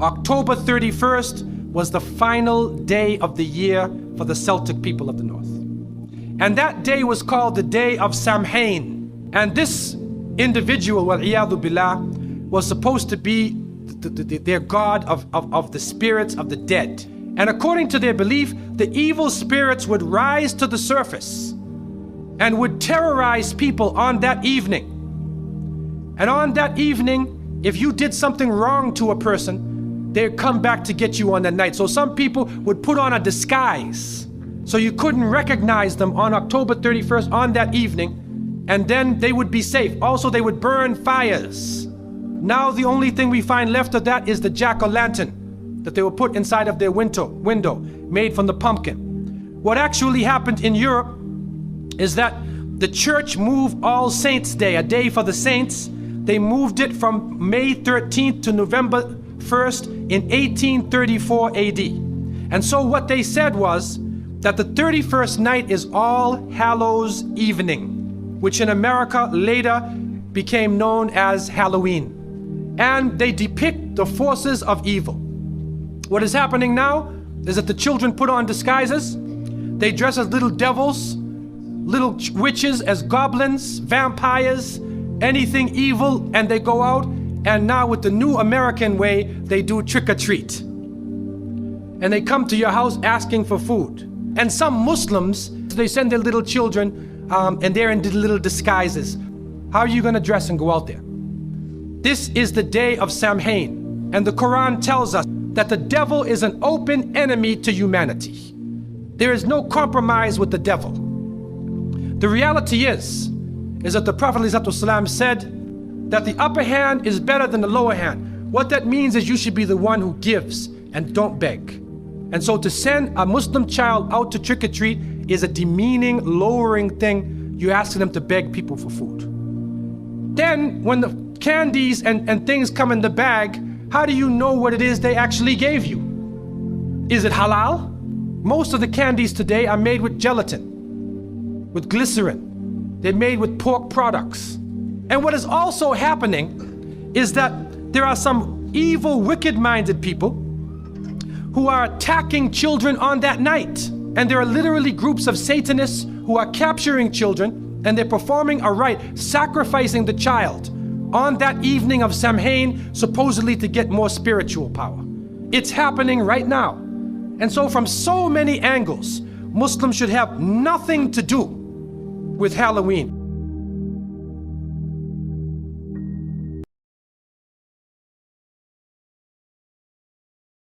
October 31st was the final day of the year for the Celtic people of the North. And that day was called the Day of Samhain. And this individual, wal-iyadhu billah, was supposed to be their god of the spirits of the dead. And according to their belief, the evil spirits would rise to the surface and would terrorize people on that evening. And on that evening, if you did something wrong to a person, they'd come back to get you on that night. So some people would put on a disguise so you couldn't recognize them on October 31st on that evening, and then they would be safe. Also, they would burn fires. Now the only thing we find left of that is the jack-o'-lantern that they would put inside of their window made from the pumpkin. What actually happened in Europe is that the church moved All Saints' Day, a day for the saints. They moved it from May 13th to November 1st in 1834 AD. And so what they said was that the 31st night is All Hallows Evening, which in America later became known as Halloween. And they depict the forces of evil. What is happening now is that the children put on disguises. They dress as little devils, little witches, as goblins, vampires, anything evil, and they go out. And now with the new American way, they do trick-or-treat. And they come to your house asking for food. And some Muslims, they send their little children and they're in little disguises. How are you going to dress and go out there? This is the day of Samhain. And the Quran tells us that the devil is an open enemy to humanity. There is no compromise with the devil. The reality is that the Prophet ﷺ said that the upper hand is better than the lower hand. What that means is you should be the one who gives and don't beg. And so to send a Muslim child out to trick-or-treat is a demeaning, lowering thing. You're asking them to beg people for food. Then when the candies and things come in the bag, how do you know what it is they actually gave you? Is it halal? Most of the candies today are made with gelatin, with glycerin. They're made with pork products. And what is also happening is that there are some evil, wicked-minded people who are attacking children on that night. And there are literally groups of Satanists who are capturing children, and they're performing a rite, sacrificing the child on that evening of Samhain, supposedly to get more spiritual power. It's happening right now. And so from so many angles, Muslims should have nothing to do with Halloween.